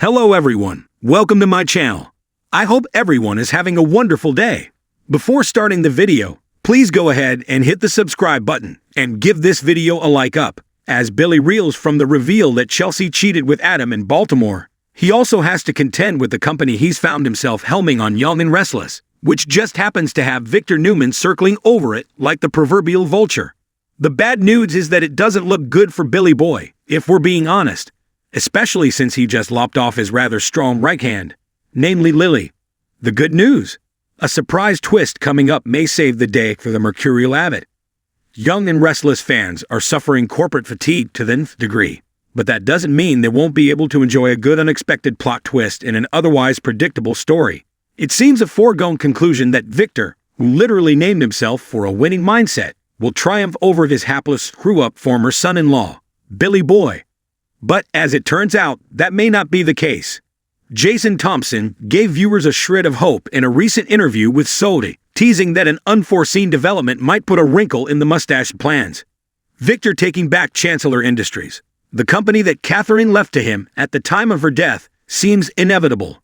Hello everyone, welcome to my channel. I hope everyone is having a wonderful day. Before starting the video, please go ahead and hit the subscribe button and give this video a like up. As Billy reels from the reveal that Chelsea cheated with Adam in Baltimore, he also has to contend with the company he's found himself helming on Young and Restless, which just happens to have Victor Newman circling over it like the proverbial vulture. The bad news is that it doesn't look good for Billy Boy, if we're being honest. Especially since he just lopped off his rather strong right hand, namely Lily. The good news: a surprise twist coming up may save the day for the mercurial abbot. Young and Restless fans are suffering corporate fatigue to the nth degree, but that doesn't mean they won't be able to enjoy a good unexpected plot twist in an otherwise predictable story. It seems a foregone conclusion that Victor, who literally named himself for a winning mindset, will triumph over his hapless screw-up former son-in-law, Billy Boy. But as it turns out, that may not be the case. Jason Thompson gave viewers a shred of hope in a recent interview with Sodi, teasing that an unforeseen development might put a wrinkle in the mustache plans. Victor taking back Chancellor Industries, the company that Catherine left to him at the time of her death, seems inevitable.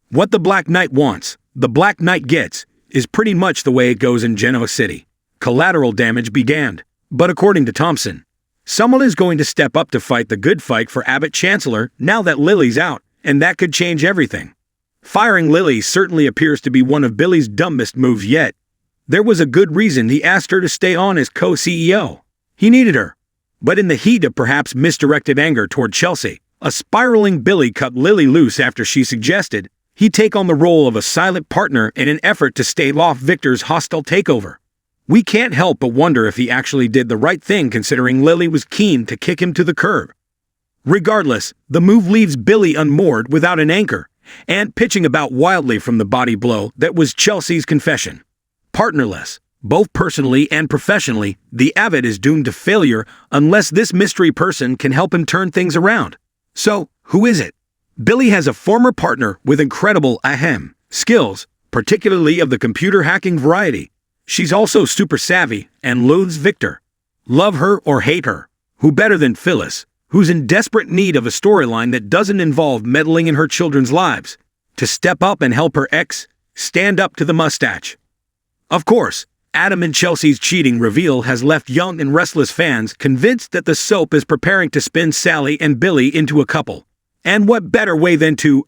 What the Black Knight wants, the Black Knight gets, is pretty much the way it goes in Genoa City. Collateral damage be damned. But according to Thompson, someone is going to step up to fight the good fight for Abbott Chancellor now that Lily's out, and that could change everything. Firing Lily certainly appears to be one of Billy's dumbest moves yet. There was a good reason he asked her to stay on as co-CEO. He needed her. But in the heat of perhaps misdirected anger toward Chelsea, a spiraling Billy cut Lily loose after she suggested he take on the role of a silent partner in an effort to stave off Victor's hostile takeover. We can't help but wonder if he actually did the right thing considering Lily was keen to kick him to the curb. Regardless, the move leaves Billy unmoored without an anchor, and pitching about wildly from the body blow that was Chelsea's confession. Partnerless, both personally and professionally, the Abbot is doomed to failure unless this mystery person can help him turn things around. So, who is it? Billy has a former partner with incredible skills, particularly of the computer hacking variety. She's also super savvy and loathes Victor. Love her or hate her, who better than Phyllis, who's in desperate need of a storyline that doesn't involve meddling in her children's lives, to step up and help her ex stand up to the mustache. Of course, Adam and Chelsea's cheating reveal has left Young and Restless fans convinced that the soap is preparing to spin Sally and Billy into a couple. And what better way than to,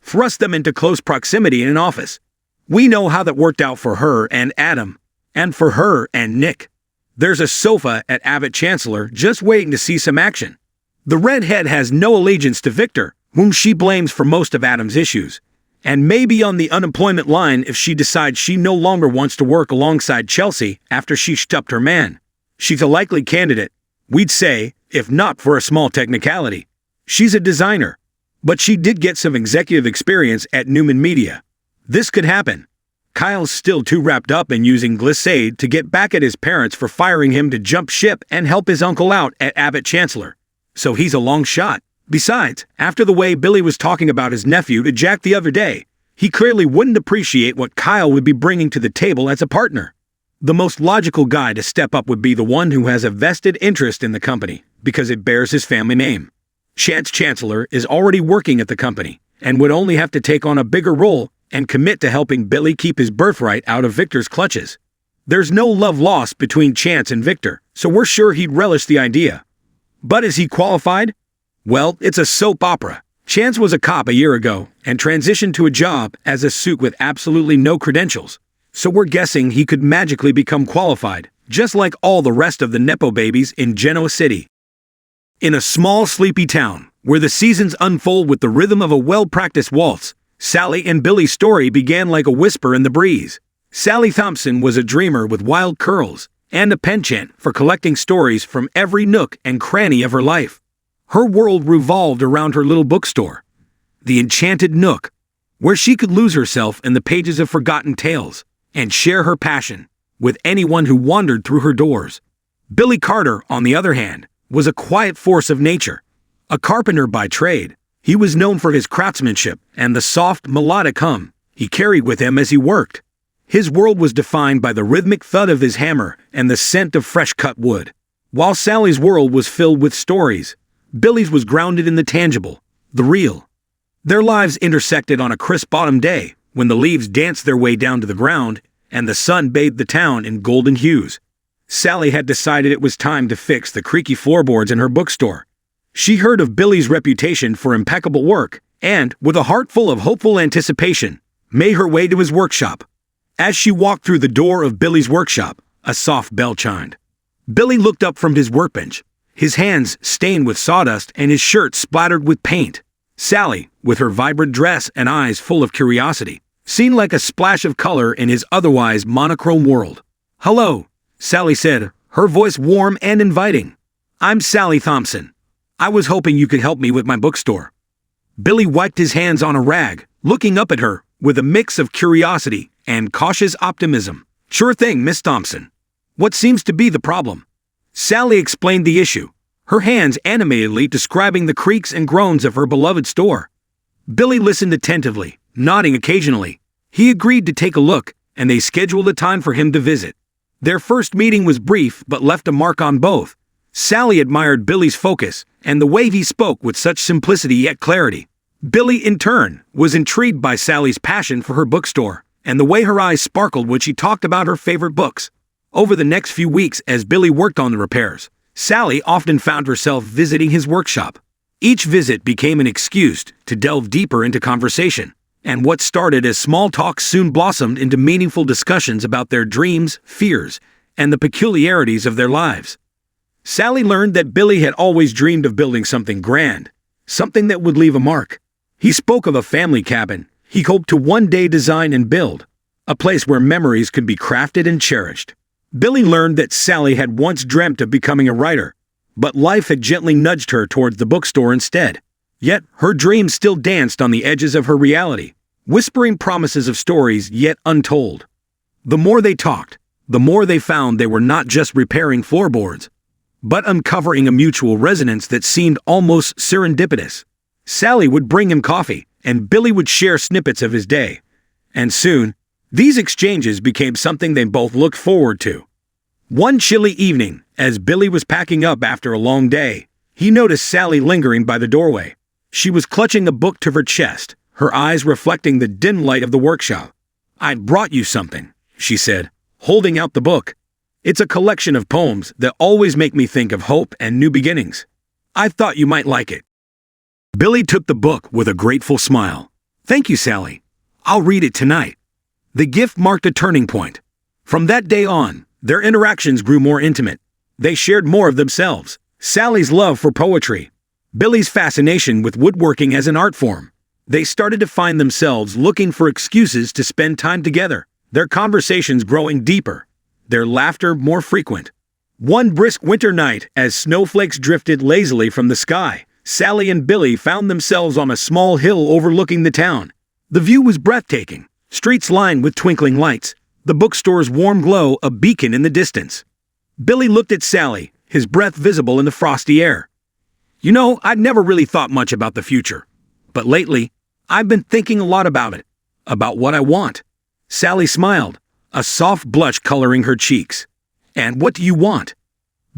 thrust them into close proximity in an office? We know how that worked out for her and Adam, and for her and Nick. There's a sofa at Abbott Chancellor just waiting to see some action. The redhead has no allegiance to Victor, whom she blames for most of Adam's issues, and may be on the unemployment line if she decides she no longer wants to work alongside Chelsea after she stuffed her man. She's a likely candidate, we'd say, if not for a small technicality. She's a designer, but she did get some executive experience at Newman Media. This could happen. Kyle's still too wrapped up in using Glissade to get back at his parents for firing him to jump ship and help his uncle out at Abbott Chancellor. So he's a long shot. Besides, after the way Billy was talking about his nephew to Jack the other day, he clearly wouldn't appreciate what Kyle would be bringing to the table as a partner. The most logical guy to step up would be the one who has a vested interest in the company, because it bears his family name. Chance Chancellor is already working at the company, and would only have to take on a bigger role and commit to helping Billy keep his birthright out of Victor's clutches. There's no love lost between Chance and Victor, so we're sure he'd relish the idea. But is he qualified? Well, it's a soap opera. Chance was a cop a year ago and transitioned to a job as a suit with absolutely no credentials, so we're guessing he could magically become qualified, just like all the rest of the Nepo babies in Genoa City. In a small, sleepy town, where the seasons unfold with the rhythm of a well-practiced waltz, Sally and Billy's story began like a whisper in the breeze. Sally Thompson was a dreamer with wild curls and a penchant for collecting stories from every nook and cranny of her life. Her world revolved around her little bookstore, the Enchanted Nook, where she could lose herself in the pages of forgotten tales and share her passion with anyone who wandered through her doors. Billy Carter, on the other hand, was a quiet force of nature. A carpenter by trade, he was known for his craftsmanship and the soft, melodic hum he carried with him as he worked. His world was defined by the rhythmic thud of his hammer and the scent of fresh-cut wood. While Sally's world was filled with stories, Billy's was grounded in the tangible, the real. Their lives intersected on a crisp autumn day when the leaves danced their way down to the ground and the sun bathed the town in golden hues. Sally had decided it was time to fix the creaky floorboards in her bookstore. She heard of Billy's reputation for impeccable work and, with a heart full of hopeful anticipation, made her way to his workshop. As she walked through the door of Billy's workshop, a soft bell chimed. Billy looked up from his workbench, his hands stained with sawdust and his shirt splattered with paint. Sally, with her vibrant dress and eyes full of curiosity, seemed like a splash of color in his otherwise monochrome world. "Hello," Sally said, her voice warm and inviting. "I'm Sally Thompson. I was hoping you could help me with my bookstore." Billy wiped his hands on a rag, looking up at her with a mix of curiosity and cautious optimism. "Sure thing, Miss Thompson. What seems to be the problem?" Sally explained the issue, her hands animatedly describing the creaks and groans of her beloved store. Billy listened attentively, nodding occasionally. He agreed to take a look, and they scheduled a time for him to visit. Their first meeting was brief but left a mark on both. Sally admired Billy's focus and the way he spoke with such simplicity yet clarity. Billy, in turn, was intrigued by Sally's passion for her bookstore and the way her eyes sparkled when she talked about her favorite books. Over the next few weeks, as Billy worked on the repairs, Sally often found herself visiting his workshop. Each visit became an excuse to delve deeper into conversation, and what started as small talks soon blossomed into meaningful discussions about their dreams, fears, and the peculiarities of their lives. Sally learned that Billy had always dreamed of building something grand, something that would leave a mark. He spoke of a family cabin he hoped to one day design and build, a place where memories could be crafted and cherished. Billy learned that Sally had once dreamt of becoming a writer, but life had gently nudged her towards the bookstore instead. Yet her dreams still danced on the edges of her reality, whispering promises of stories yet untold. The more they talked, the more they found they were not just repairing floorboards, but uncovering a mutual resonance that seemed almost serendipitous. Sally would bring him coffee, and Billy would share snippets of his day. And soon, these exchanges became something they both looked forward to. One chilly evening, as Billy was packing up after a long day, he noticed Sally lingering by the doorway. She was clutching a book to her chest, her eyes reflecting the dim light of the workshop. "I brought you something," she said, holding out the book. "It's a collection of poems that always make me think of hope and new beginnings. I thought you might like it." Billy took the book with a grateful smile. "Thank you, Sally. I'll read it tonight." The gift marked a turning point. From that day on, their interactions grew more intimate. They shared more of themselves. Sally's love for poetry, Billy's fascination with woodworking as an art form. They started to find themselves looking for excuses to spend time together, their conversations growing deeper, their laughter more frequent. One brisk winter night, as snowflakes drifted lazily from the sky, Sally and Billy found themselves on a small hill overlooking the town. The view was breathtaking, streets lined with twinkling lights, the bookstore's warm glow a beacon in the distance. Billy looked at Sally, his breath visible in the frosty air. "You know, I'd never really thought much about the future. But lately, I've been thinking a lot about what I want." Sally smiled, a soft blush coloring her cheeks. "And what do you want?"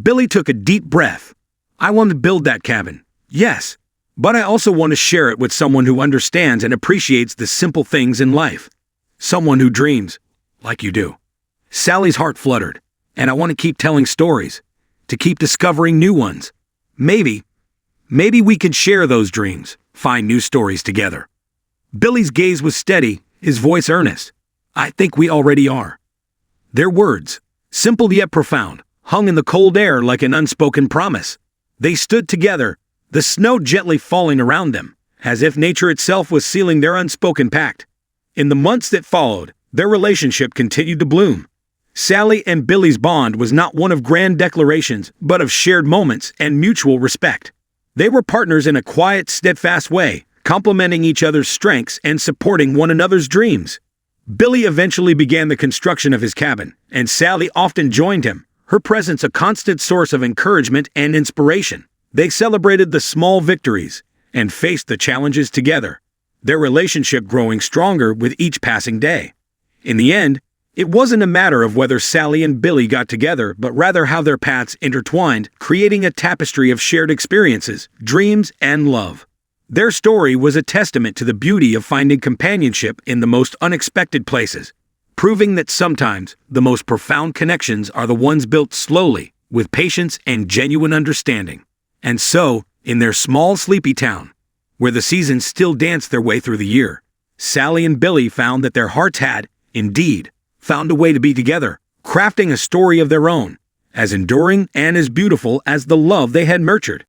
Billy took a deep breath. "I want to build that cabin. Yes, but I also want to share it with someone who understands and appreciates the simple things in life. Someone who dreams, like you do." Sally's heart fluttered. "And I want to keep telling stories, to keep discovering new ones. Maybe we can share those dreams, find new stories together." Billy's gaze was steady, his voice earnest. "I think we already are." Their words, simple yet profound, hung in the cold air like an unspoken promise. They stood together, the snow gently falling around them, as if nature itself was sealing their unspoken pact. In the months that followed, their relationship continued to bloom. Sally and Billy's bond was not one of grand declarations, but of shared moments and mutual respect. They were partners in a quiet, steadfast way, complementing each other's strengths and supporting one another's dreams. Billy eventually began the construction of his cabin, and Sally often joined him, her presence a constant source of encouragement and inspiration. They celebrated the small victories and faced the challenges together, their relationship growing stronger with each passing day. In the end, it wasn't a matter of whether Sally and Billy got together, but rather how their paths intertwined, creating a tapestry of shared experiences, dreams, and love. Their story was a testament to the beauty of finding companionship in the most unexpected places, proving that sometimes the most profound connections are the ones built slowly, with patience and genuine understanding. And so, in their small sleepy town, where the seasons still danced their way through the year, Sally and Billy found that their hearts had, indeed, found a way to be together, crafting a story of their own, as enduring and as beautiful as the love they had nurtured.